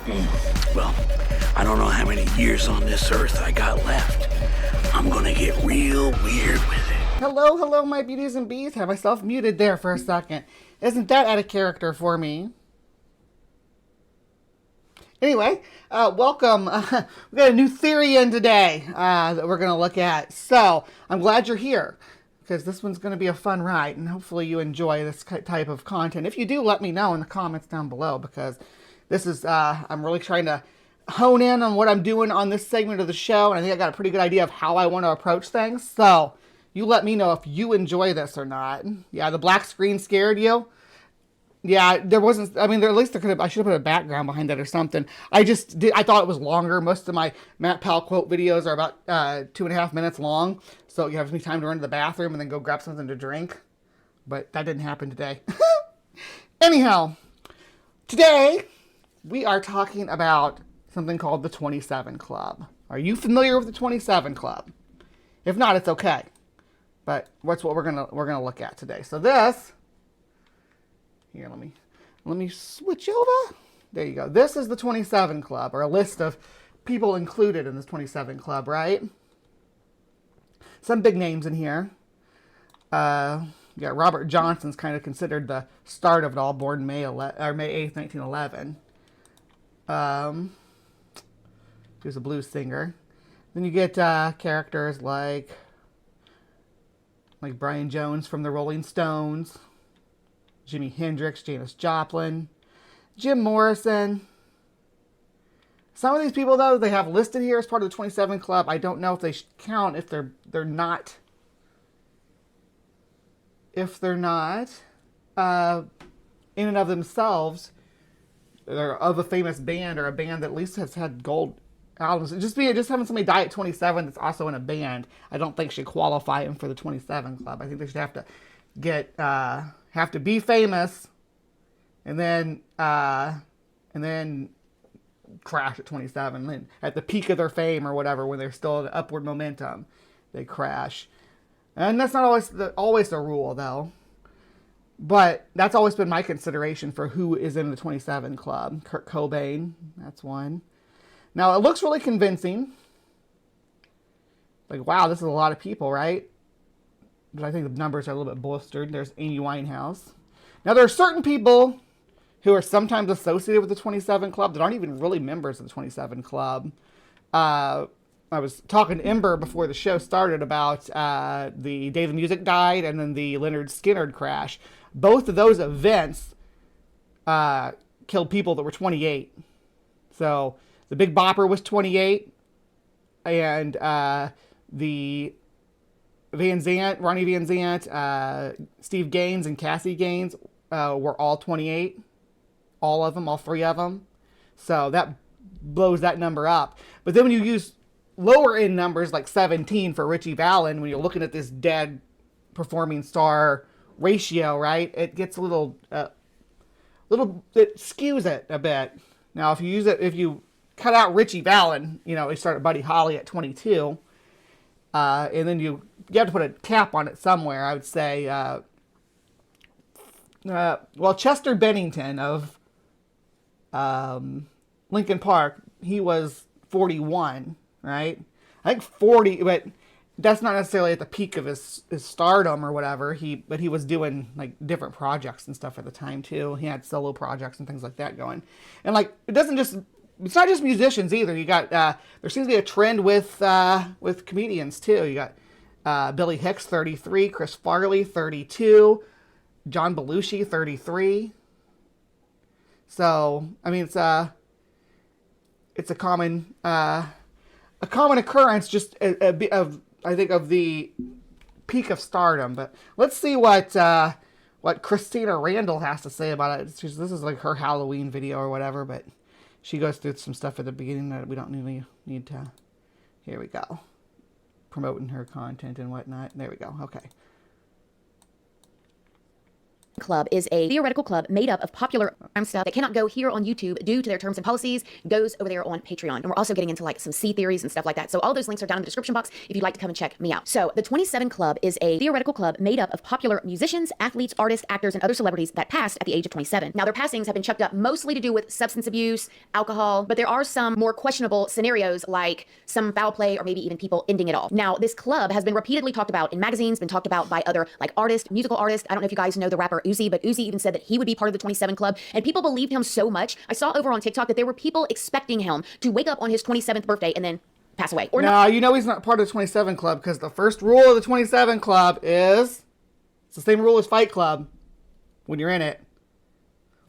Well, I don't know how many years on this earth I got left. I'm gonna get real weird with it. Hello, hello, my beauties and bees. Have myself muted there for a second. Isn't that out of character for me? Anyway, welcome. We got a new theory in today that we're going to look at. So I'm glad you're here because this one's going to be a fun ride, and hopefully you enjoy this type of content. If you do, let me know in the comments down below, because this is I'm really trying to hone in on what I'm doing on this segment of the show, and I think I got a pretty good idea of how I want to approach things. So you let me know if you enjoy this or not. Yeah, the black screen scared you. Yeah, there wasn't. I mean, at least there could have. I should have put a background behind that or something. I thought it was longer. Most of my Matt Powell quote videos are about 2.5 minutes long, so it gives me time to run to the bathroom and then go grab something to drink. But that didn't happen today. Anyhow, today we are talking about something called the 27 Club. Are you familiar with the 27 Club? If not, it's okay. But that's what we're gonna look at today. So this. Here, let me switch over. There you go. This is the 27 Club, or a list of people included in this 27 Club, right? Some big names in here. Yeah, Robert Johnson's kind of considered the start of it all, born May 8th, 1911. He was a blues singer. Then you get characters like Brian Jones from the Rolling Stones, Jimi Hendrix, Janis Joplin, Jim Morrison. Some of these people, though, they have listed here as part of the 27 Club. I don't know if they count if they're not in and of themselves. They're of a famous band or a band that at least has had gold albums. Just having somebody die at 27 that's also in a band, I don't think should qualify them for the 27 Club. I think they should have to be famous, and then crash at 27. And at the peak of their fame or whatever, when they're still in upward momentum, they crash. And that's not always the rule, though. But that's always been my consideration for who is in the 27 Club. Kurt Cobain, that's one. Now, it looks really convincing. Wow, this is a lot of people, right? But I think the numbers are a little bit bolstered. There's Amy Winehouse. Now, there are certain people who are sometimes associated with the 27 Club that aren't even really members of the 27 Club. I was talking to Ember before the show started about the day the music died and then the Leonard Skinner crash. Both of those events killed people that were 28. So the Big Bopper was 28, and the Ronnie Van Zant, Steve Gaines, and Cassie Gaines were all 28. All of them, all three of them. So that blows that number up. But then when you use lower end numbers like 17 for Richie Valens, when you're looking at this dead performing star ratio, right, it gets a little, it skews it a bit. Now, if you cut out Richie Valens, we started Buddy Holly at 22, and then you have to put a cap on it somewhere. I would say, Chester Bennington of Linkin Park, he was 41, right? I think 40, but that's not necessarily at the peak of his stardom or whatever. But he was doing different projects and stuff at the time too. He had solo projects and things like that going. And it's not just musicians either. You got there seems to be a trend with comedians too. You got Billy Hicks, 33, Chris Farley, 32, John Belushi, 33. So I mean, it's a common occurrence, just I think of the peak of stardom. But let's see what Christina Randall has to say about it. This is her Halloween video or whatever, but she goes through some stuff at the beginning that we don't really need to. Here we go. Promoting her content and whatnot. There we go. Okay. Club is a theoretical club made up of popular stuff that cannot go here on YouTube due to their terms and policies, goes over there on Patreon. And we're also getting into like some C theories and stuff like that. So all those links are down in the description box if you'd like to come and check me out. So the 27 Club is a theoretical club made up of popular musicians, athletes, artists, actors, and other celebrities that passed at the age of 27. Now their passings have been chucked up mostly to do with substance abuse, alcohol, but there are some more questionable scenarios like some foul play or maybe even people ending it all. Now this club has been repeatedly talked about in magazines, been talked about by other like artists, musical artists. I don't know if you guys know the rapper Uzi, but Uzi even said that he would be part of the 27 Club, and people believed him so much. I saw over on TikTok that there were people expecting him to wake up on his 27th birthday and then pass away. Or no, you know he's not part of the 27 Club because the first rule of the 27 Club is it's the same rule as Fight Club when you're in it.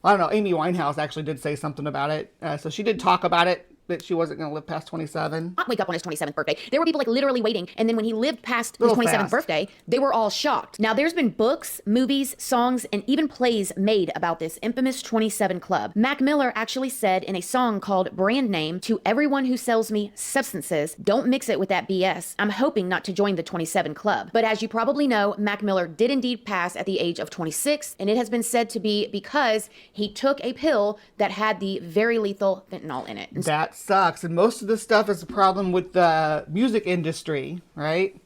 I don't know. Amy Winehouse actually did say something about it, so she did talk about it, that she wasn't going to live past 27. Not wake up on his 27th birthday. There were people like literally waiting, and then when he lived past his 27th birthday, they were all shocked. Now there's been books, movies, songs, and even plays made about this infamous 27 Club. Mac Miller actually said in a song called Brand Name, "To everyone who sells me substances, don't mix it with that BS. I'm hoping not to join the 27 Club." But as you probably know, Mac Miller did indeed pass at the age of 26, and it has been said to be because he took a pill that had the very lethal fentanyl in it. That sucks. And most of this stuff is a problem with the music industry, right?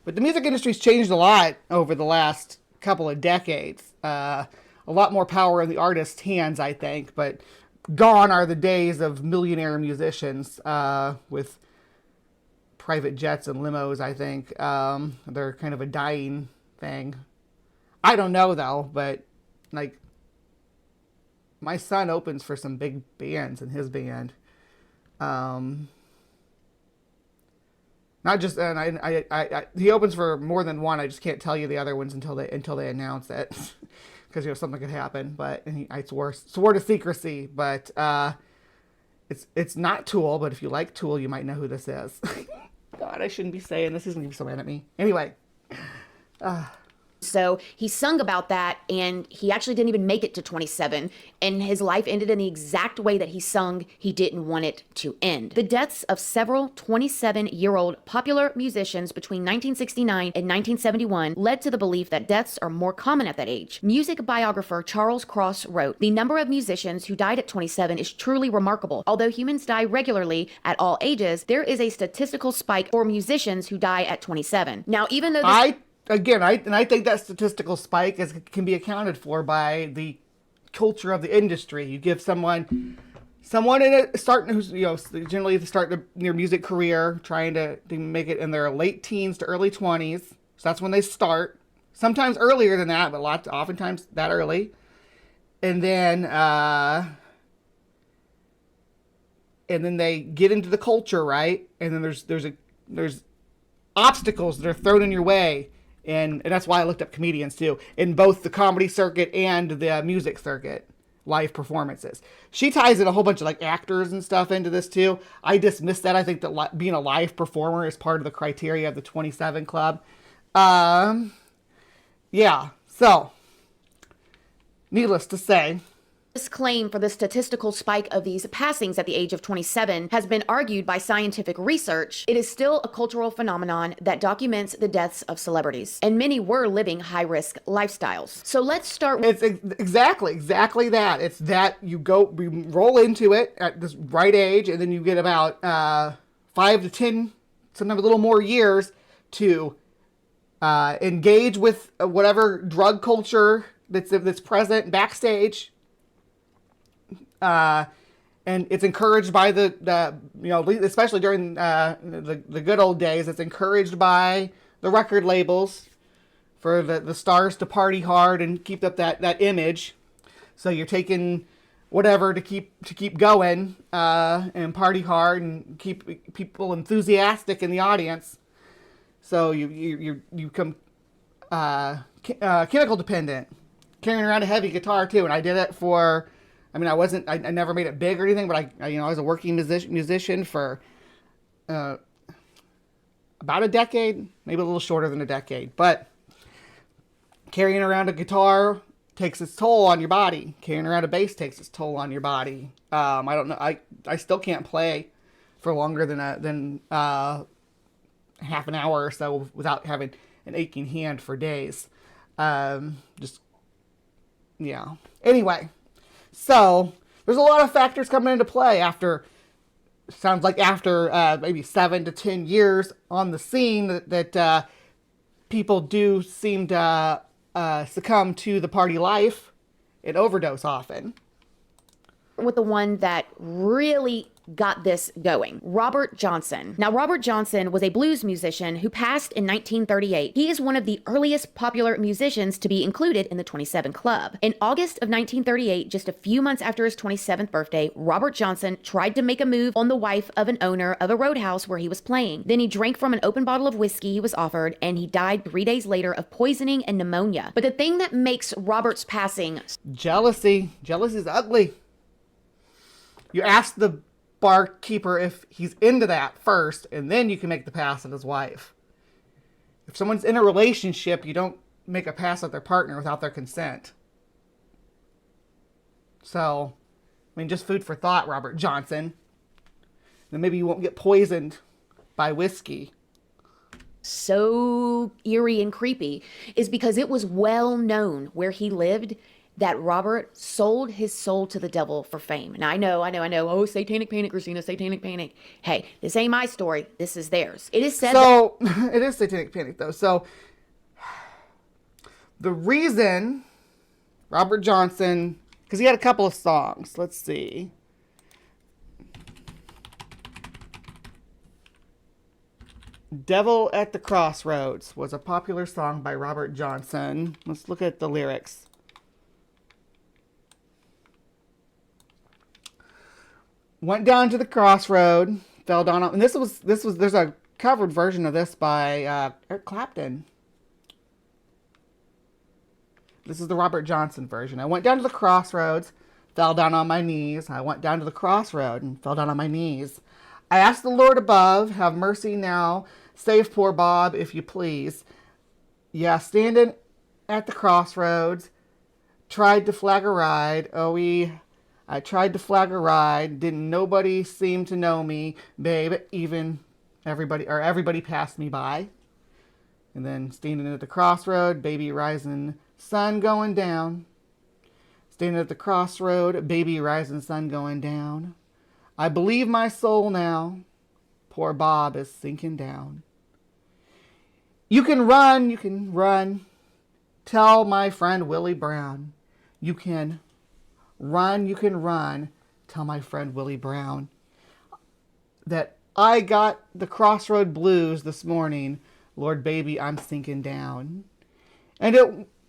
But the music industry's changed a lot over the last couple of decades. A lot more power in the artist's hands, I think. But gone are the days of millionaire musicians with private jets and limos, I think. They're kind of a dying thing. I don't know, though, but like my son opens for some big bands in his band. Not just, and he opens for more than one. I just can't tell you the other ones until they announce it, because something could happen. But I swore to secrecy. But it's not Tool. But if you like Tool, you might know who this is. God, I shouldn't be saying this. He's gonna be so mad at me. Anyway. So he sung about that, and he actually didn't even make it to 27, and his life ended in the exact way that he sung he didn't want it to end. The deaths of several 27-year-old popular musicians between 1969 and 1971 led to the belief that deaths are more common at that age. Music biographer Charles Cross wrote, "The number of musicians who died at 27 is truly remarkable. Although humans die regularly at all ages, there is a statistical spike for musicians who die at 27. Now, even though I think that statistical spike can be accounted for by the culture of the industry. You give someone in it starting who's generally to start their music career, trying to make it in their late teens to early 20s. So that's when they start. Sometimes earlier than that, but oftentimes that early. And then they get into the culture, right? And then there's obstacles that are thrown in your way. And that's why I looked up comedians too, in both the comedy circuit and the music circuit, live performances. She ties in a whole bunch of like actors and stuff into this too. I dismissed that. I think that being a live performer is part of the criteria of the 27 Club. Yeah. So, needless to say, this claim for the statistical spike of these passings at the age of 27 has been argued by scientific research. It is still a cultural phenomenon that documents the deaths of celebrities, and many were living high-risk lifestyles. So let's start with... It's exactly that. We roll into it at this right age, and then you get about 5 to 10, sometimes a little more years to engage with whatever drug culture that's present backstage. And it's encouraged by especially during the good old days, it's encouraged by the record labels for the stars to party hard and keep up that image. So you're taking whatever to keep going and party hard and keep people enthusiastic in the audience. So you become chemical dependent, carrying around a heavy guitar too. And I did it for. I never made it big or anything, but I was a working musician for about a decade, maybe a little shorter than a decade. But carrying around a guitar takes its toll on your body. Carrying around a bass takes its toll on your body. I don't know. I still can't play for longer than half an hour or so without having an aching hand for days. Just Yeah. Anyway, so there's a lot of factors coming into play after maybe 7 to 10 years on the scene that people do seem to succumb to the party life and overdose often. With the one that really got this going, Robert Johnson. Now, Robert Johnson was a blues musician who passed in 1938. He is one of the earliest popular musicians to be included in the 27 Club. In August of 1938, just a few months after his 27th birthday, Robert Johnson tried to make a move on the wife of an owner of a roadhouse where he was playing. Then he drank from an open bottle of whiskey he was offered, and he died 3 days later of poisoning and pneumonia. But the thing that makes Robert's passing... Jealousy. Jealousy is ugly. You ask the barkeeper if he's into that first, and then you can make the pass at his wife. If someone's in a relationship, you don't make a pass at their partner without their consent. So, I mean, just food for thought, Robert Johnson. Then maybe you won't get poisoned by whiskey. So eerie and creepy is because it was well known where he lived that Robert sold his soul to the devil for fame. Now, I know. Oh, satanic panic, Christina, satanic panic. Hey, this ain't my story. This is theirs. It is said it is satanic panic, though. So, the reason Robert Johnson, because he had a couple of songs. Let's see. Devil at the Crossroads was a popular song by Robert Johnson. Let's look at the lyrics. Went down to the crossroad, fell down on, and this was, there's a covered version of this by Eric Clapton. This is the Robert Johnson version. I went down to the crossroads, fell down on my knees. I went down to the crossroad and fell down on my knees. I asked the Lord above, have mercy now, save poor Bob, if you please. Yeah, standing at the crossroads, tried to flag a ride. I tried to flag a ride. Didn't nobody seem to know me, babe. Even everybody passed me by. And then standing at the crossroad, baby rising, sun going down. Standing at the crossroad, baby rising, sun going down. I believe my soul now. Poor Bob is sinking down. You can run. Tell my friend Willie Brown. You can run. Tell my friend Willie Brown that I got the crossroad blues this morning. Lord, baby, I'm sinking down. And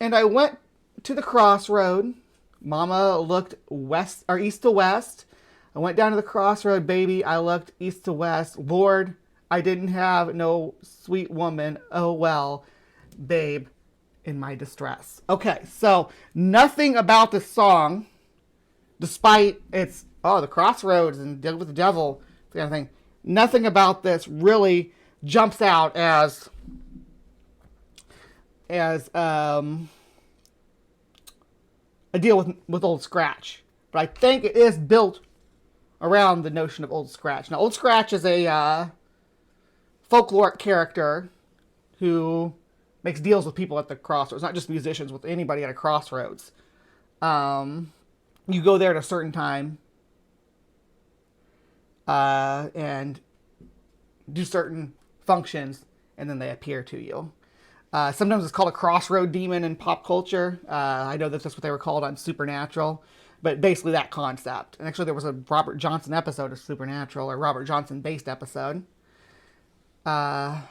I went to the crossroad. Mama looked east to west. I went down to the crossroad, baby. I looked east to west. Lord, I didn't have no sweet woman. Oh well, babe, in my distress. Okay, so nothing about this song, despite its, the crossroads and deal with the devil, that kind of thing. Nothing about this really jumps out as a deal with Old Scratch. But I think it is built around the notion of Old Scratch. Now, Old Scratch is a folkloric character who makes deals with people at the crossroads, not just musicians, with anybody at a crossroads. You go there at a certain time and do certain functions, and then they appear to you. Sometimes it's called a crossroad demon in pop culture. I know that's what they were called on Supernatural, but basically that concept. And actually there was a Robert Johnson episode of Supernatural, or Robert Johnson based episode. But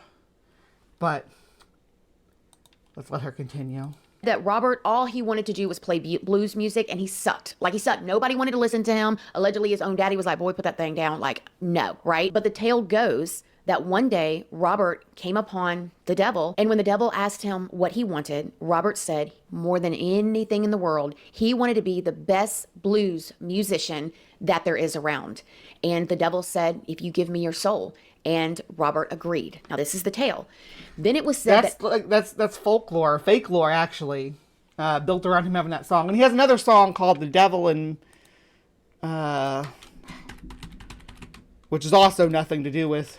let's let her continue. That Robert, all he wanted to do was play blues music, and he sucked. Like, he sucked. Nobody wanted to listen to him. Allegedly, his own daddy was like, boy, put that thing down. Like, no, right? But the tale goes that one day, Robert came upon the devil, and when the devil asked him what he wanted, Robert said, more than anything in the world, he wanted to be the best blues musician that there is around. And the devil said, if you give me your soul. And Robert agreed. Now, this is the tale. Then it was said that's folklore, fake lore, actually, built around him having that song. And he has another song called "The Devil," and which is also nothing to do with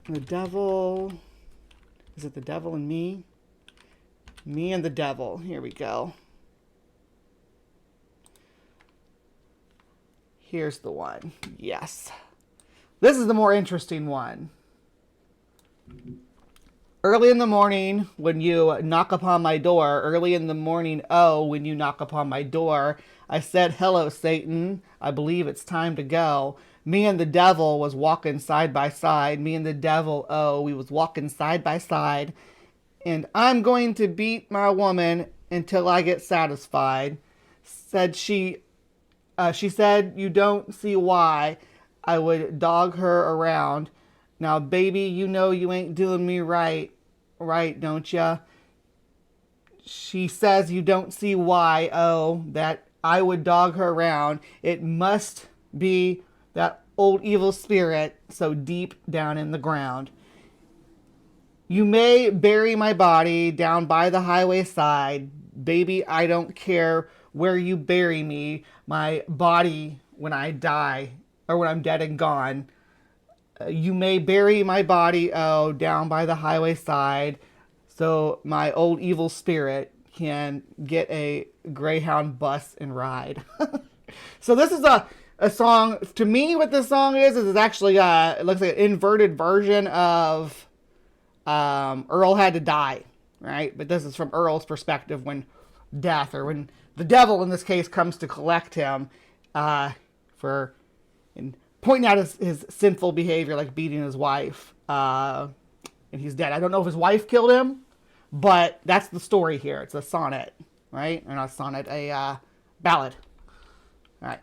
the devil. Is it "The Devil and Me"? Me and the Devil. Here we go. Here's the one. Yes. This is the more interesting one. Early in the morning, when you knock upon my door, early in the morning, oh, when you knock upon my door, I said, hello, Satan. I believe it's time to go. Me and the devil was walking side by side. Me and the devil, oh, we was walking side by side. And I'm going to beat my woman until I get satisfied. Said she said, you don't see why I would dog her around. Now, baby, you know you ain't doing me right, don't ya? She says you don't see why, oh, that I would dog her around. It must be that old evil spirit so deep down in the ground. You may bury my body down by the highway side. Baby, I don't care where you bury me. My body, when I die, or when I'm dead and gone, you may bury my body, oh, down by the highway side, so my old evil spirit can get a Greyhound bus and ride. So this is a song, to me what this song is actually, it looks like an inverted version of Earl Had to Die, right? But this is from Earl's perspective when death, or when the devil in this case comes to collect him for pointing out his sinful behavior, like beating his wife, and he's dead. I don't know if his wife killed him, but that's the story here. It's a sonnet, right? Or not a sonnet, a ballad. All right.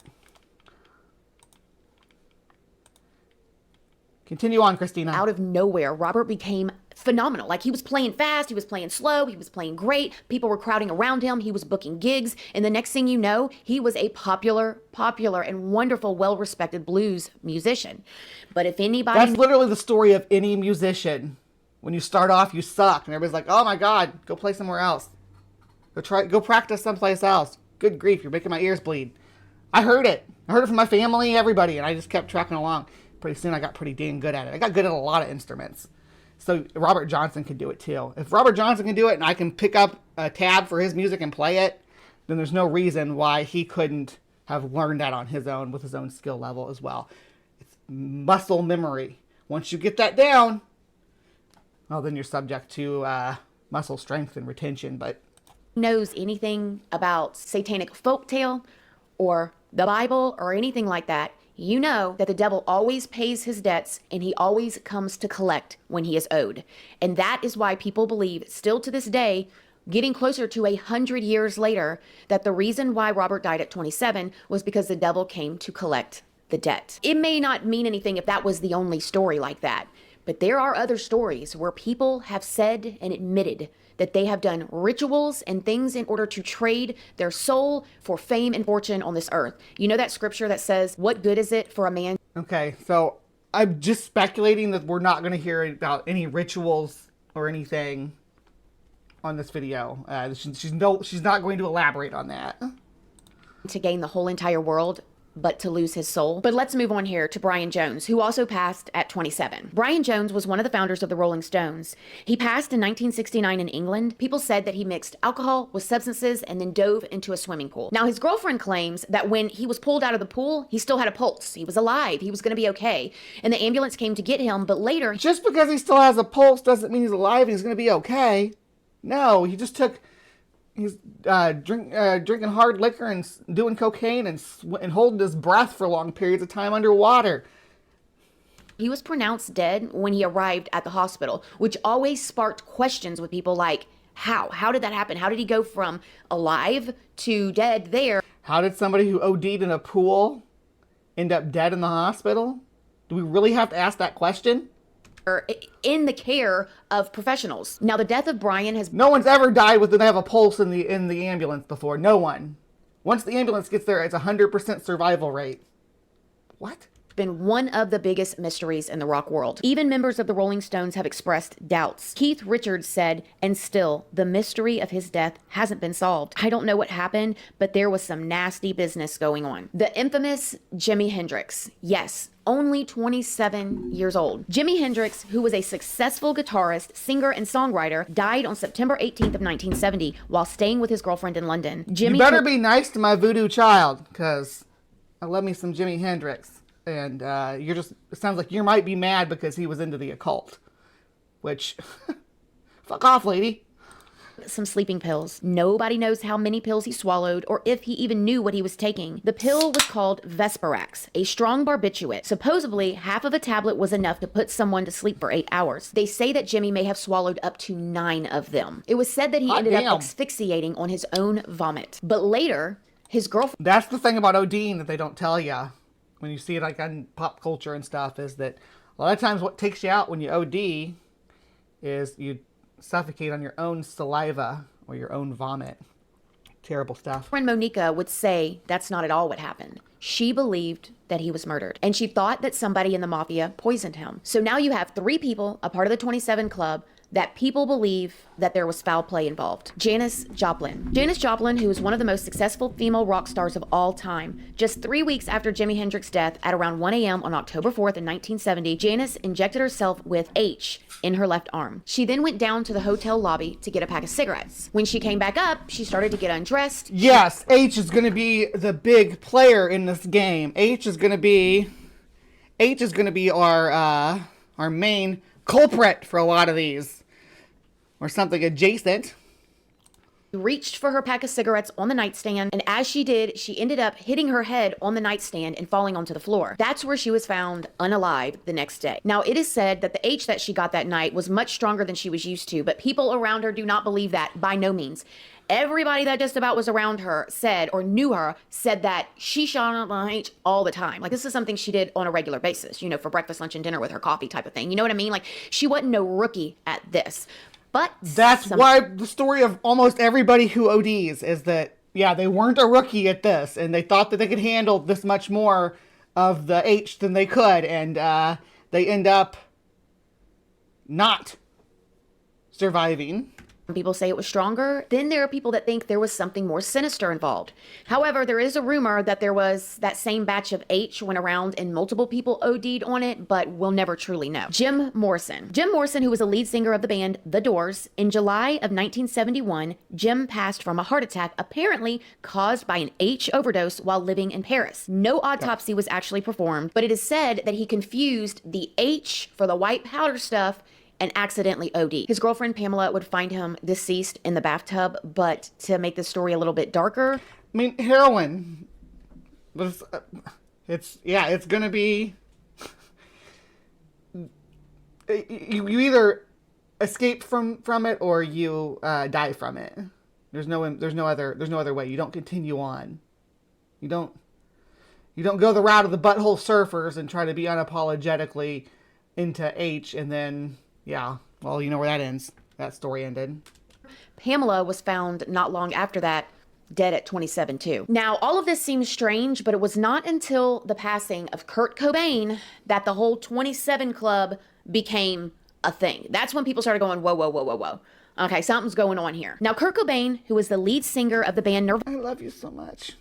Continue on, Christina. Out of nowhere, Robert became phenomenal. Like, he was playing fast, he was playing slow, he was playing great. People were crowding around him. He was booking gigs. And the next thing you know, he was a popular and wonderful, well-respected blues musician. But if anybody... That's literally the story of any musician. When you start off, you suck. And everybody's like, oh my God, go play somewhere else. Go practice someplace else. Good grief, you're making my ears bleed. I heard it. I heard it from my family, everybody. And I just kept trucking along. Pretty soon I got pretty dang good at it. I got good at a lot of instruments. So Robert Johnson can do it too. If Robert Johnson can do it and I can pick up a tab for his music and play it, then there's no reason why he couldn't have learned that on his own with his own skill level as well. It's muscle memory. Once you get that down, well, then you're subject to muscle strength and retention. But knows anything about satanic folktale or the Bible or anything like that, you know that the devil always pays his debts and he always comes to collect when he is owed. And that is why people believe, still to this day, getting closer to 100 years later, that the reason why Robert died at 27 was because the devil came to collect the debt. It may not mean anything if that was the only story like that, but there are other stories where people have said and admitted that they have done rituals and things in order to trade their soul for fame and fortune on this earth. You know that scripture that says, what good is it for a man? Okay, so I'm just speculating that we're not going to hear about any rituals or anything on this video. She's not going to elaborate on that. To gain the whole entire world, but to lose his soul. But let's move on here to Brian Jones, who also passed at 27. Brian Jones was one of the founders of the Rolling Stones. He passed in 1969 in England. People said that he mixed alcohol with substances and then dove into a swimming pool. Now, his girlfriend claims that when he was pulled out of the pool, he still had a pulse. He was alive. He was going to be okay. And the ambulance came to get him, but later... Just because he still has a pulse doesn't mean he's alive and he's going to be okay. No, he just took... He's drinking hard liquor and doing cocaine and holding his breath for long periods of time underwater. He was pronounced dead when he arrived at the hospital, which always sparked questions with people like, how? How did that happen? How did he go from alive to dead there? How did somebody who OD'd in a pool end up dead in the hospital? Do we really have to ask that question? Or in the care of professionals. Now, the death of Brian has... No one's ever died with them have a pulse in the ambulance before. No one. Once the ambulance gets there, it's 100% survival rate. What? been one of the biggest mysteries in the rock world. Even members of the Rolling Stones have expressed doubts. Keith Richards said, and still, the mystery of his death hasn't been solved. I don't know what happened, but there was some nasty business going on. The infamous Jimi Hendrix. Yes, only 27 years old. Jimi Hendrix, who was a successful guitarist, singer, and songwriter, died on September 18th of 1970 while staying with his girlfriend in London. You better be nice to my voodoo child, because I love me some Jimi Hendrix. And you're just, it sounds like you might be mad because he was into the occult. Which, fuck off, lady. Some sleeping pills. Nobody knows how many pills he swallowed or if he even knew what he was taking. The pill was called Vesparax, a strong barbiturate. Supposedly, half of a tablet was enough to put someone to sleep for 8 hours. They say that Jimmy may have swallowed up to 9 of them. It was said that he ended up asphyxiating on his own vomit. But later, his girlfriend... That's the thing about ODing that they don't tell you when you see it like on pop culture and stuff, is that a lot of times what takes you out when you OD is you suffocate on your own saliva or your own vomit. Terrible stuff. Friend Monica would say that's not at all what happened. She believed that he was murdered, and she thought that somebody in the mafia poisoned him. So now you have 3 people, a part of the 27 Club, that people believe that there was foul play involved. Janis Joplin. Janis Joplin, who is one of the most successful female rock stars of all time. Just 3 weeks after Jimi Hendrix's death, at around 1 a.m. on October 4th in 1970, Janis injected herself with H in her left arm. She then went down to the hotel lobby to get a pack of cigarettes. When she came back up, she started to get undressed. Yes, H is going to be the big player in this game. H is going to be our main culprit for a lot of these. Or something adjacent. Reached for her pack of cigarettes on the nightstand, and as she did, she ended up hitting her head on the nightstand and falling onto the floor. That's where she was found unalive the next day. Now, it is said that the H that she got that night was much stronger than she was used to, but people around her do not believe that, by no means. Everybody that just about was around her said, or knew her, said that she shot on the H all the time. Like, this is something she did on a regular basis, you know, for breakfast, lunch, and dinner with her coffee type of thing. You know what I mean? Like, she wasn't no rookie at this. But that's why the story of almost everybody who ODs is that, yeah, they weren't a rookie at this, and they thought that they could handle this much more of the H than they could, and they end up not surviving. People say it was stronger. Then there are people that think there was something more sinister involved. However, there is a rumor that there was that same batch of H went around and multiple people OD'd on it, but we'll never truly know. Jim Morrison. Jim Morrison, who was a lead singer of the band The Doors, in July of 1971, Jim passed from a heart attack apparently caused by an H overdose while living in Paris. No autopsy was actually performed, but it is said that he confused the H for the white powder stuff and accidentally OD. His girlfriend Pamela would find him deceased in the bathtub, but to make the story a little bit darker, I mean, heroin. It's gonna be. You either escape from it or you die from it. There's no other way. You don't continue on. You don't go the route of the butthole surfers and try to be unapologetically into H and then. Yeah, well, you know where that ends. That story ended. Pamela was found not long after that, dead at 27 too. Now, all of this seems strange, but it was not until the passing of Kurt Cobain that the whole 27 Club became a thing. That's when people started going, whoa, whoa, whoa, whoa, whoa. Okay, something's going on here. Now, Kurt Cobain, who was the lead singer of the band Nirvana, I love you so much.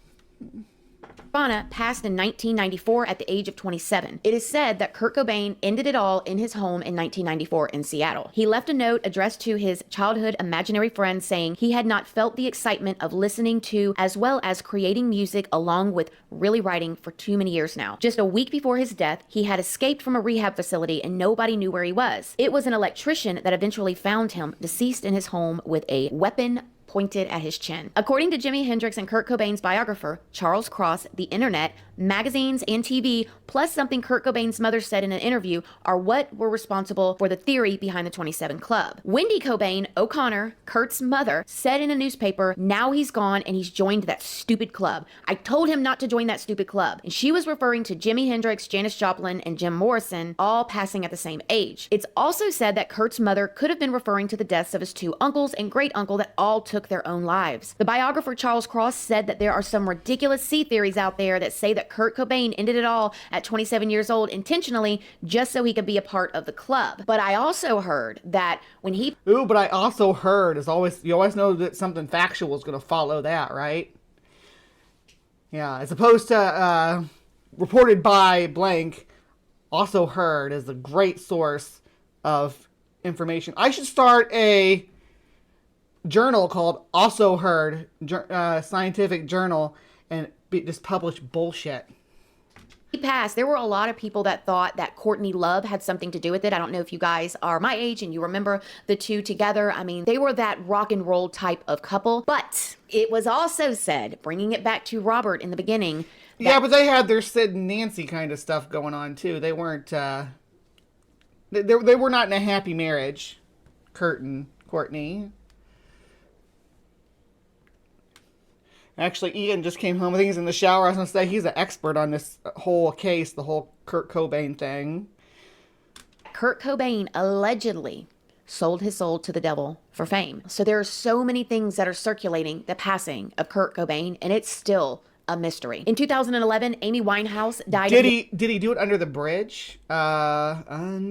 passed in 1994 at the age of 27. It is said that Kurt Cobain ended it all in his home in 1994 in Seattle. He left a note addressed to his childhood imaginary friend saying he had not felt the excitement of listening to as well as creating music along with really writing for too many years now. Just a week before his death, he had escaped from a rehab facility and nobody knew where he was. It was an electrician that eventually found him deceased in his home with a weapon pointed at his chin. According to Jimi Hendrix and Kurt Cobain's biographer, Charles Cross, the internet, magazines, and TV, plus something Kurt Cobain's mother said in an interview, are what were responsible for the theory behind the 27 Club. Wendy Cobain O'Connor, Kurt's mother, said in a newspaper, now he's gone and he's joined that stupid club. I told him not to join that stupid club. And she was referring to Jimi Hendrix, Janis Joplin, and Jim Morrison, all passing at the same age. It's also said that Kurt's mother could have been referring to the deaths of his 2 uncles and great uncle that all took took their own lives. The biographer Charles Cross said that there are some ridiculous sea theories out there that say that Kurt Cobain ended it all at 27 years old intentionally just so he could be a part of the club. But I also heard that when he... Ooh, but I also heard is always, you always know that something factual is going to follow that, right? Yeah, as opposed to reported by blank, also heard is a great source of information. I should start a journal called Also Heard, scientific journal, and just publish bullshit. He passed, there were a lot of people that thought that Courtney Love had something to do with it. I don't know if you guys are my age and you remember the two together. I mean, they were that rock and roll type of couple. But it was also said, bringing it back to Robert in the beginning. Yeah, but they had their Sid and Nancy kind of stuff going on too. They weren't, they were not in a happy marriage, Kurt and Courtney. Actually, Ian just came home. I think he's in the shower. I was going to say he's an expert on this whole case, the whole Kurt Cobain thing. Kurt Cobain allegedly sold his soul to the devil for fame. So there are so many things that are circulating the passing of Kurt Cobain, and it's still a mystery. In 2011, Amy Winehouse died. Did he do it under the bridge? Underneath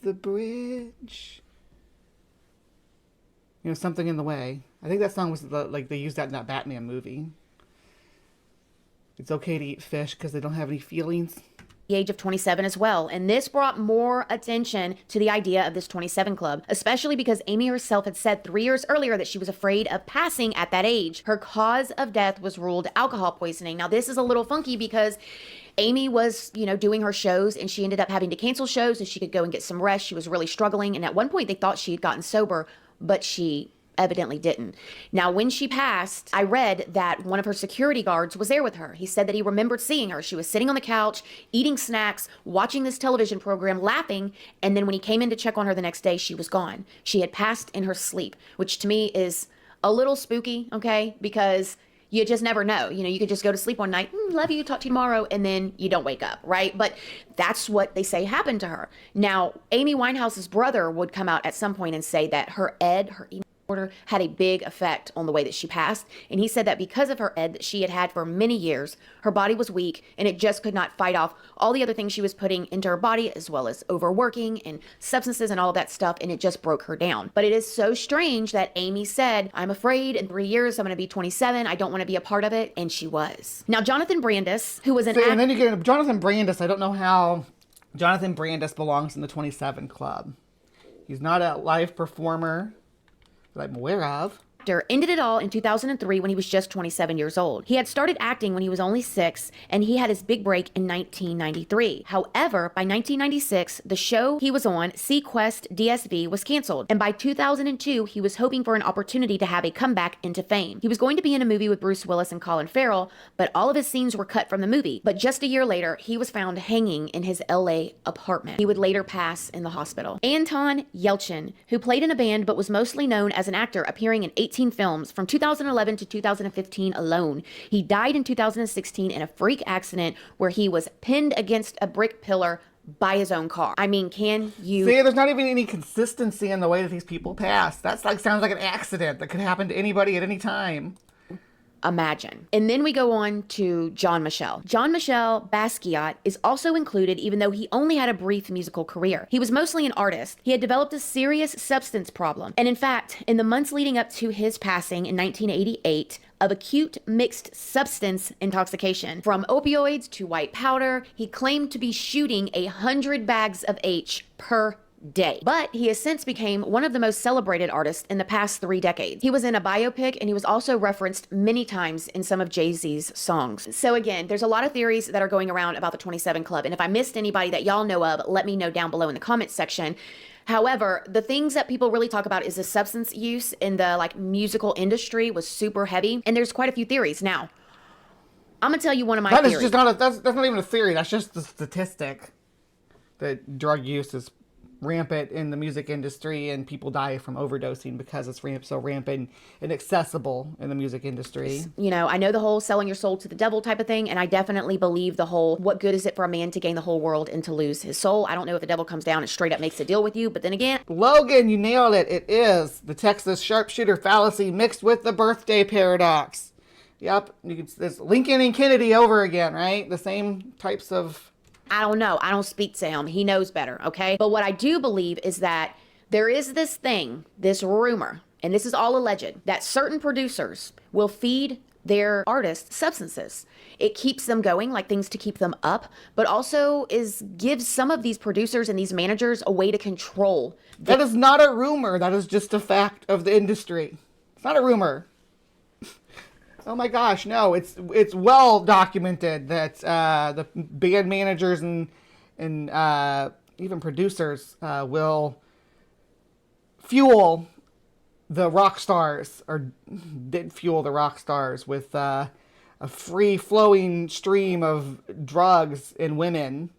the bridge. You know, something in the way. I think that song was like they used that in that Batman movie. It's okay to eat fish because they don't have any feelings. The age of 27 as well. And this brought more attention to the idea of this 27 Club, especially because Amy herself had said 3 years earlier that she was afraid of passing at that age. Her cause of death was ruled alcohol poisoning. Now, this is a little funky because Amy was, doing her shows and she ended up having to cancel shows so she could go and get some rest. She was really struggling. And at one point they thought she had gotten sober, but she evidently didn't. Now, when she passed, I read that one of her security guards was there with her. He said that he remembered seeing her. She was sitting on the couch, eating snacks, watching this television program, laughing, and then when he came in to check on her the next day, she was gone. She had passed in her sleep, which to me is a little spooky, okay? Because you just never know. You could just go to sleep one night, love you, talk to you tomorrow, and then you don't wake up, right? But that's what they say happened to her. Now, Amy Winehouse's brother would come out at some point and say that her order had a big effect on the way that she passed. And he said that because of her ed that she had had for many years, her body was weak and it just could not fight off all the other things she was putting into her body, as well as overworking and substances and all of that stuff. And it just broke her down. But it is so strange that Amy said, I'm afraid in 3 years I'm going to be 27. I don't want to be a part of it. And she was. Now, Jonathan Brandis, who was an and then you get Jonathan Brandis. I don't know how Jonathan Brandis belongs in the 27 Club. He's not a live performer that I'm aware of. Ended it all in 2003 when he was just 27 years old. He had started acting when he was only 6, and he had his big break in 1993. However, by 1996, the show he was on, Sequest DSV, was canceled, and by 2002, he was hoping for an opportunity to have a comeback into fame. He was going to be in a movie with Bruce Willis and Colin Farrell, but all of his scenes were cut from the movie. But just a year later, he was found hanging in his LA apartment. He would later pass in the hospital. Anton Yelchin, who played in a band but was mostly known as an actor, appearing in 18 films from 2011 to 2015 alone. He died in 2016 in a freak accident where he was pinned against a brick pillar by his own car. I mean, can you... See, there's not even any consistency in the way that these people pass. That's sounds like an accident that could happen to anybody at any time. Imagine. And then we go on to John Michel. John Michel Basquiat is also included, even though he only had a brief musical career. He was mostly an artist. He had developed a serious substance problem. And in fact, in the months leading up to his passing in 1988, of acute mixed substance intoxication, from opioids to white powder, he claimed to be shooting 100 bags of H per day. But he has since became one of the most celebrated artists in the past 3 decades. He was in a biopic and he was also referenced many times in some of Jay-Z's songs. So again, there's a lot of theories that are going around about the 27 Club. And if I missed anybody that y'all know of, let me know down below in the comments section. However, the things that people really talk about is the substance use in the musical industry was super heavy. And there's quite a few theories. Now, I'm gonna tell you one of my theories. That is just not that's not even a theory. That's just the statistic that drug use is rampant in the music industry, and people die from overdosing because it's so rampant and accessible in the music industry. You know, I know the whole selling your soul to the devil type of thing, and I definitely believe the whole, what good is it for a man to gain the whole world and to lose his soul? I don't know if the devil comes down and straight up makes a deal with you, but then again, Logan, you nailed it. It is the Texas sharpshooter fallacy mixed with the birthday paradox. Yep, it's Lincoln and Kennedy over again, right? The same types of... I don't know. I don't speak to him. He knows better, okay? But what I do believe is that there is this thing, this rumor, and this is all alleged, that certain producers will feed their artists substances. It keeps them going, like things to keep them up, but also gives some of these producers and these managers a way to control. That is not a rumor. That is just a fact of the industry. It's not a rumor. Oh my gosh, no, it's well documented that the band managers and even producers will fuel the rock stars, or did fuel the rock stars with a free-flowing stream of drugs and women.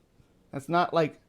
That's not like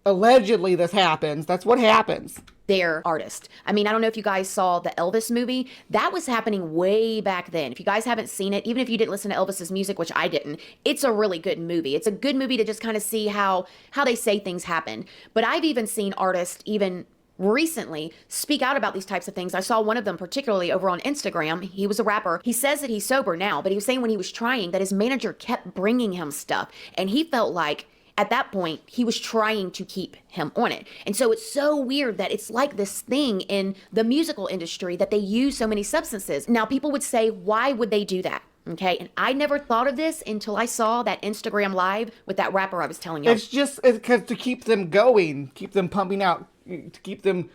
allegedly this happens. That's what happens. Their artist. I mean, I don't know if you guys saw the Elvis movie. That was happening way back then. If you guys haven't seen it, even if you didn't listen to Elvis's music, which I didn't, it's a really good movie. It's a good movie to just kind of see how they say things happen. But I've even seen artists even recently speak out about these types of things. I saw one of them particularly over on Instagram. He was a rapper. He says that he's sober now, but he was saying when he was trying that his manager kept bringing him stuff, and he felt like at that point, he was trying to keep him on it. And so it's so weird that it's like this thing in the musical industry that they use so many substances. Now, people would say, why would they do that? Okay, and I never thought of this until I saw that Instagram live with that rapper I was telling you. It's just because to keep them going, keep them pumping out, to keep them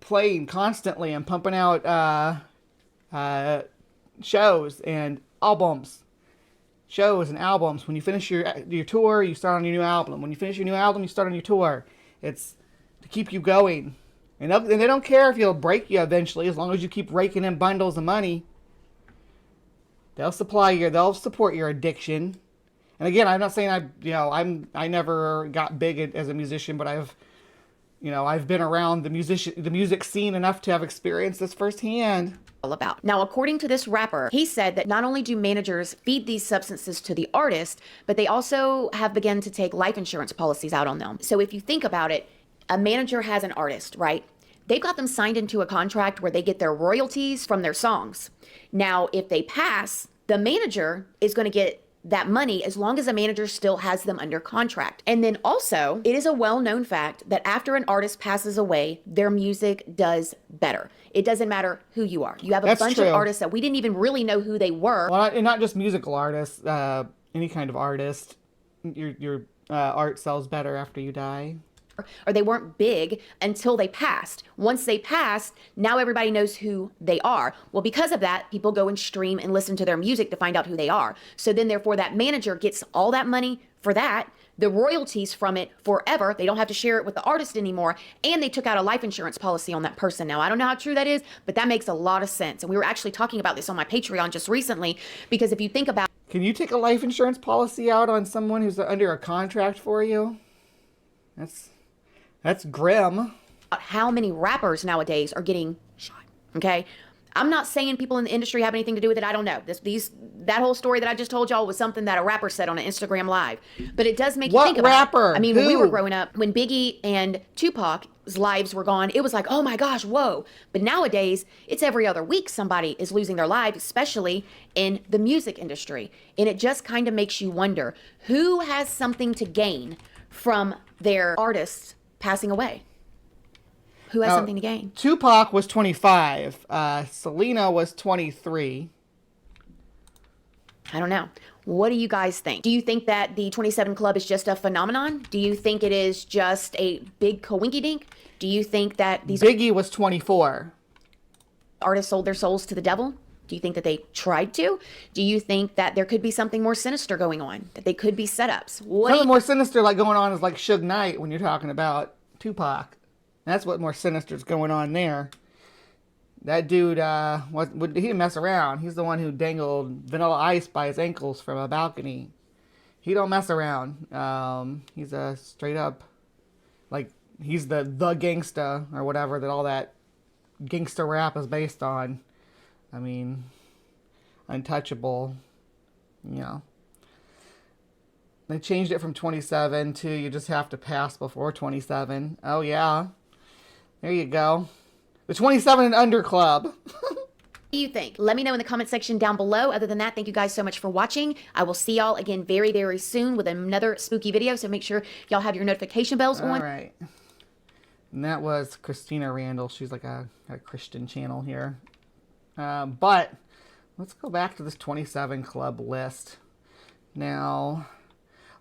playing constantly and pumping out shows and albums. Shows and albums. When you finish your tour, you start on your new album. When you finish your new album, you start on your tour. It's to keep you going. And they don't care if you'll break you eventually, as long as you keep raking in bundles of money. They'll they'll support your addiction. And again, I'm not saying I never got big as a musician, but I've been around the music scene enough to have experienced this firsthand. About. Now, according to this rapper, he said that not only do managers feed these substances to the artist, but they also have begun to take life insurance policies out on them. So if you think about it, a manager has an artist, right? They've got them signed into a contract where they get their royalties from their songs. Now, if they pass, the manager is going to get that money as long as a manager still has them under contract. And then also, it is a well-known fact that after an artist passes away, their music does better. It doesn't matter who you are. You have a bunch of artists that we didn't even really know who they were. Well, and not just musical artists, any kind of artist. Your art sells better after you die. Or they weren't big until they passed. Once they passed, now everybody knows who they are. Well, because of that, people go and stream and listen to their music to find out who they are. So then therefore that manager gets all that money for that, the royalties from it forever. They don't have to share it with the artist anymore. And they took out a life insurance policy on that person. Now, I don't know how true that is, but that makes a lot of sense. And we were actually talking about this on my Patreon just recently, because if you think about... Can you take a life insurance policy out on someone who's under a contract for you? That's grim. How many rappers nowadays are getting shot, okay? I'm not saying people in the industry have anything to do with it. I don't know. That whole story that I just told y'all was something that a rapper said on an Instagram Live. But it does make you think about it. What rapper? I mean, when we were growing up, when Biggie and Tupac's lives were gone, it was like, oh my gosh, whoa. But nowadays, it's every other week somebody is losing their life, especially in the music industry. And it just kind of makes you wonder, who has something to gain from their artists passing away? Who has something to gain? Tupac was 25. Selena was 23. I don't know. What do you guys think? Do you think that the 27 Club is just a phenomenon? Do you think it is just a big coinky-dink? Do you think that these... Biggie was 24. Artists sold their souls to the devil? Do you think that they tried to? Do you think that there could be something more sinister going on? That they could be setups? Something more sinister like going on is like Suge Knight when you're talking about Tupac. That's what more sinister is going on there. That dude, he didn't mess around. He's the one who dangled Vanilla Ice by his ankles from a balcony. He don't mess around. He's a straight up, like, he's the gangsta or whatever that all that gangsta rap is based on. I mean, untouchable, you know. They changed it from 27 to you just have to pass before 27. Oh, yeah. There you go. The 27 and under club. What do you think? Let me know in the comment section down below. Other than that, thank you guys so much for watching. I will see y'all again very, very soon with another spooky video. So make sure y'all have your notification bells on. All right. And that was Christina Randall. She's like a Christian channel here. But let's go back to this 27 club list. Now,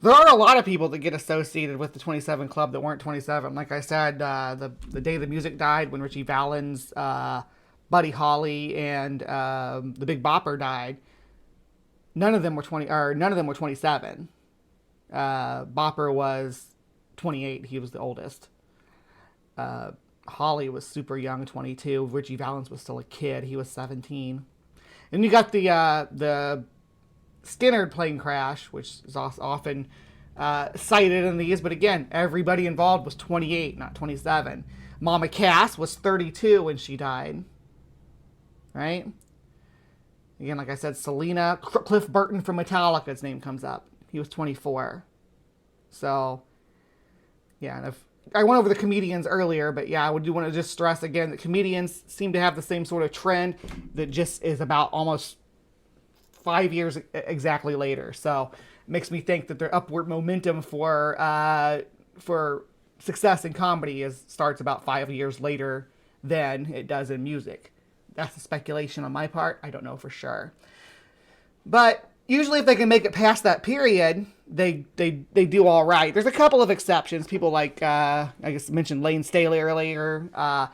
there are a lot of people that get associated with the 27 club that weren't 27. Like I said, the day the music died, when Richie Valens, Buddy Holly, and the Big Bopper died, none of them were 27. Bopper was 28. He was the oldest. Holly was super young, 22. Richie Valens was still a kid. He was 17. And you got the Stannard plane crash, which is often cited in these, but again, everybody involved was 28, not 27. Mama Cass was 32 when she died, right? Again, like I said, Selena, Cliff Burton from Metallica's name comes up. He was 24. So, yeah, and if I went over the comedians earlier, but yeah, I do want to just stress again that comedians seem to have the same sort of trend that just is about almost 5 years exactly later. So it makes me think that their upward momentum for success in comedy starts about 5 years later than it does in music. That's a speculation on my part. I don't know for sure. But usually if they can make it past that period, they do all right. There's a couple of exceptions. People like, I guess I mentioned Lane Staley earlier,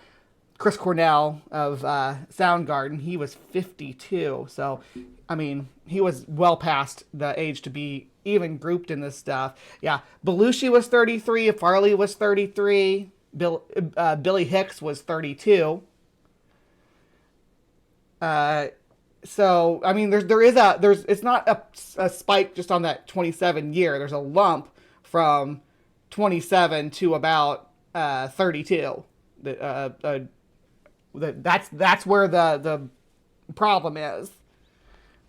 Chris Cornell of Soundgarden. He was 52. So, I mean, he was well past the age to be even grouped in this stuff. Yeah, Belushi was 33. Farley was 33. Billy Hicks was 32. So, I mean, it's not a spike just on that 27 year. There's a lump from 27 to about 32. That's where the problem is,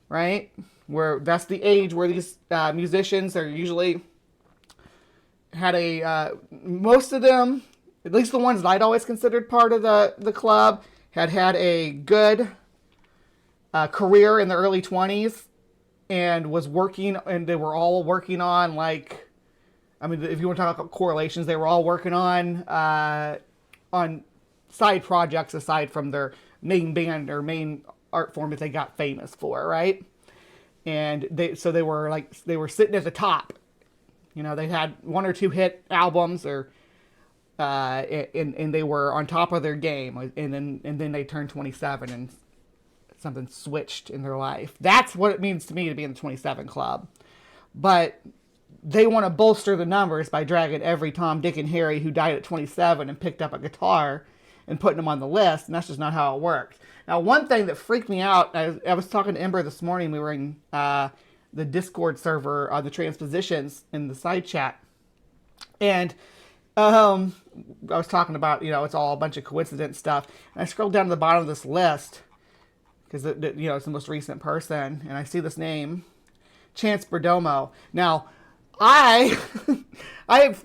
right? Where that's the age where these musicians are usually had most of them, at least the ones that I'd always considered part of the club, had a good career in the early 20s and was working, and they were all working on, like, I mean, if you want to talk about correlations, they were all working on side projects aside from their main band or main art form that they got famous for, right? And they were sitting at the top. You know, they had 1 or 2 hit albums, or and they were on top of their game, and then they turned 27 and something switched in their life. That's what it means to me to be in the 27 club. But they want to bolster the numbers by dragging every Tom, Dick, and Harry who died at 27 and picked up a guitar and putting them on the list, and that's just not how it works. Now, one thing that freaked me out, I was talking to Ember this morning. We were in the Discord server on the Transpositions in the side chat, and I was talking about, it's all a bunch of coincidence stuff, and I scrolled down to the bottom of this list, because it's the most recent person, and I see this name, Chance Perdomo. Now, I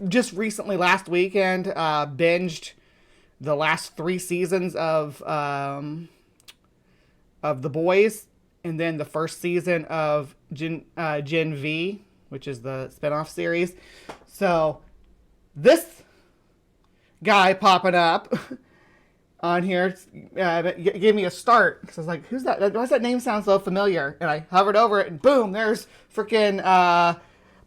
just recently last weekend binged the last 3 seasons of The Boys, and then the first season of Gen V, which is the spinoff series. So this guy popping up on here gave me a start, because I was like, who's that? Why does that name sound so familiar? And I hovered over it, and boom, there's freaking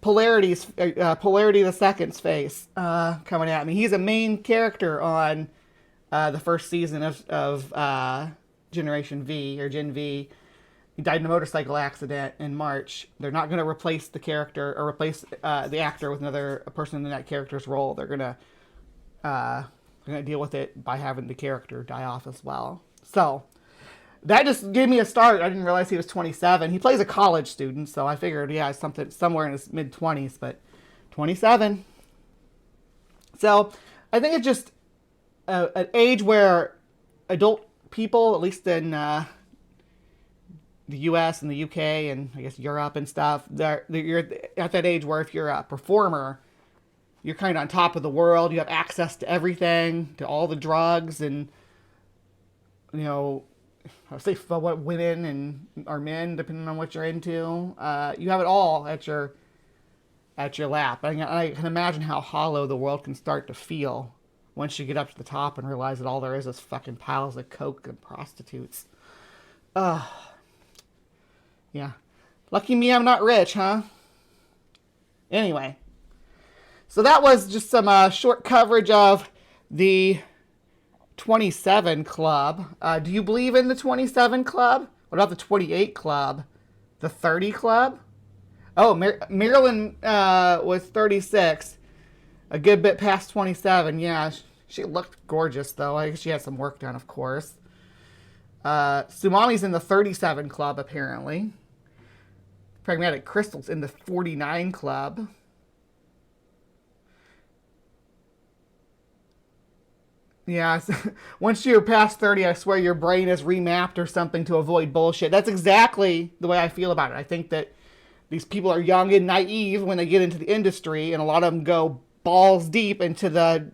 Polarity the Second's face coming at me. He's a main character on the first season of Generation V, or Gen V. He died in a motorcycle accident in March. They're not going to replace the character or replace the actor with another person in that character's role. They're going to deal with it by having the character die off as well. So that just gave me a start. I didn't realize he was 27. He plays a college student, so I figured, something somewhere in his mid-20s, but 27. So I think it's just an age where adult people, at least in the U.S. and the U.K. and I guess Europe and stuff, you're at that age where if you're a performer, you're kind of on top of the world. You have access to everything, to all the drugs, and I say for what women and or men, depending on what you're into. You have it all at your lap. I can imagine how hollow the world can start to feel once you get up to the top and realize that all there is fucking piles of coke and prostitutes. Yeah. Lucky me I'm not rich, huh? Anyway. So that was just some short coverage of the 27 Club. Do you believe in the 27 Club? What about the 28 Club? The 30 Club? Oh, Marilyn was 36. A good bit past 27. Yeah, she looked gorgeous, though. I guess she had some work done, of course. Sumami's in the 37 Club, apparently. Pragmatic Crystal's in the 49 Club. Yeah, once you're past 30, I swear your brain is remapped or something to avoid bullshit. That's exactly the way I feel about it. I think that these people are young and naive when they get into the industry, and a lot of them go balls deep into the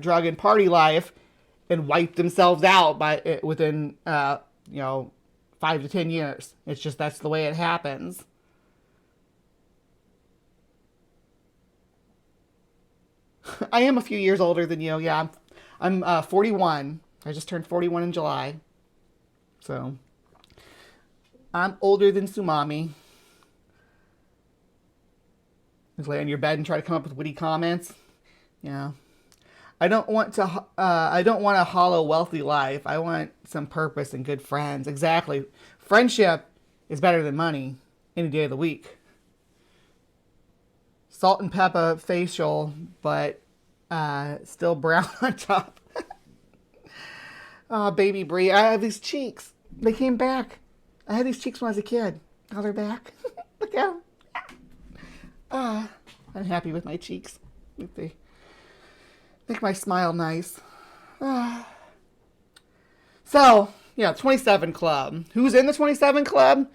drug and party life and wipe themselves out within 5 to 10 years. It's just that's the way it happens. I am a few years older than you. Yeah, I'm 41. I just turned 41 in July. So, I'm older than Sumami. Just lay on your bed and try to come up with witty comments. Yeah. I don't want a hollow, wealthy life. I want some purpose and good friends. Exactly. Friendship is better than money any day of the week. Salt and pepper facial, but still brown on top. Oh, baby Brie. I have these cheeks. They came back. I had these cheeks when I was a kid. Now they're back. Look at them. I'm happy with my cheeks. They make my smile nice. So, 27 Club. Who's in the 27 Club?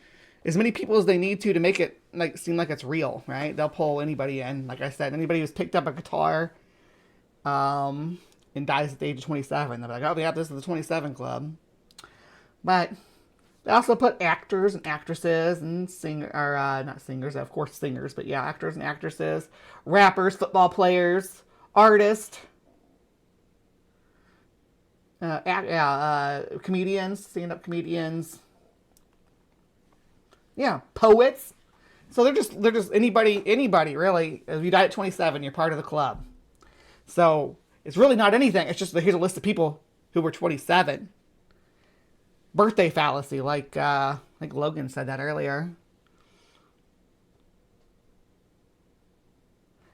As many people as they need to make it seem like it's real, right? They'll pull anybody in. Like I said, anybody who's picked up a guitar and dies at the age of 27. They'll be like, oh, yeah, this is the 27 Club. But they also put actors and actresses and not singers, of course singers, but yeah, actors and actresses, rappers, football players, artists, comedians, stand-up comedians, poets. So they're just anybody really. If you die at 27, you're part of the club. So it's really not anything. It's just here's a list of people who were 27. Birthday fallacy, like Logan said that earlier.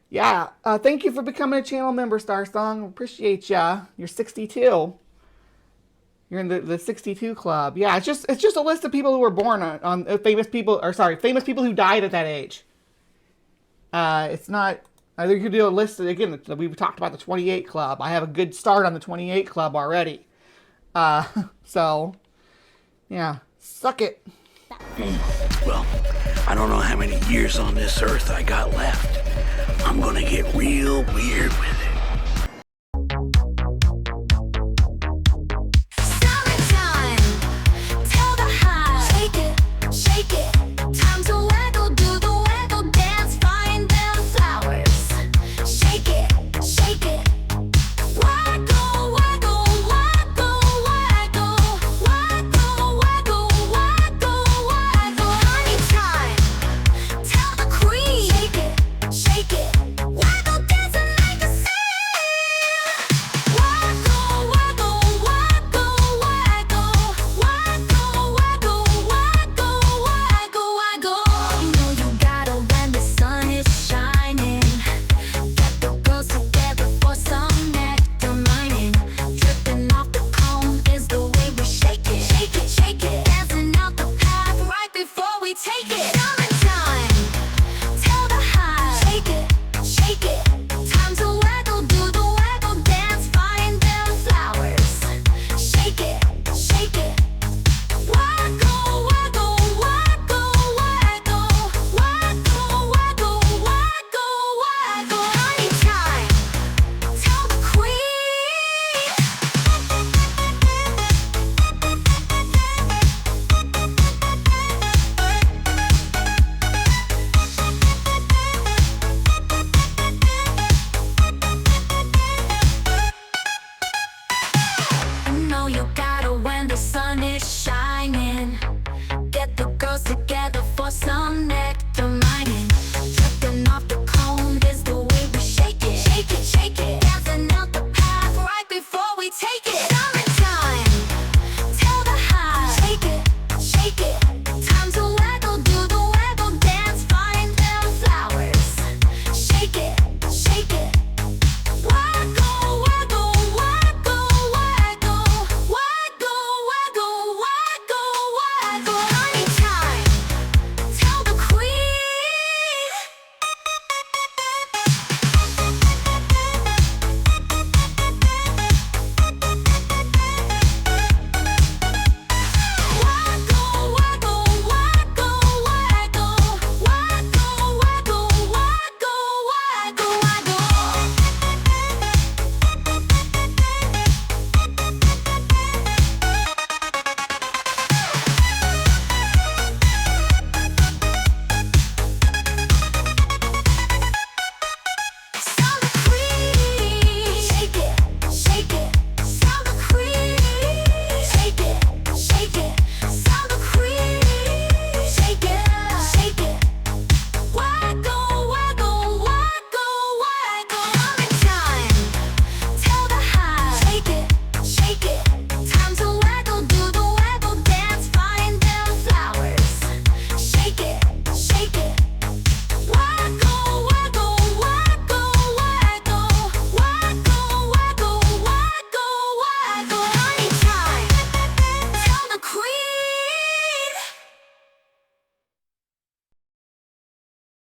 Yeah, thank you for becoming a channel member, Star Song. Appreciate ya. You're 62. You're in the 62 Club. Yeah, it's just a list of people who were born on famous people who died at that age. It's not. I think you could do a list again. We've talked about the 28 Club. I have a good start on the 28 Club already. So, yeah, suck it. Well, I don't know how many years on this earth I got left. I'm gonna get real weird with it.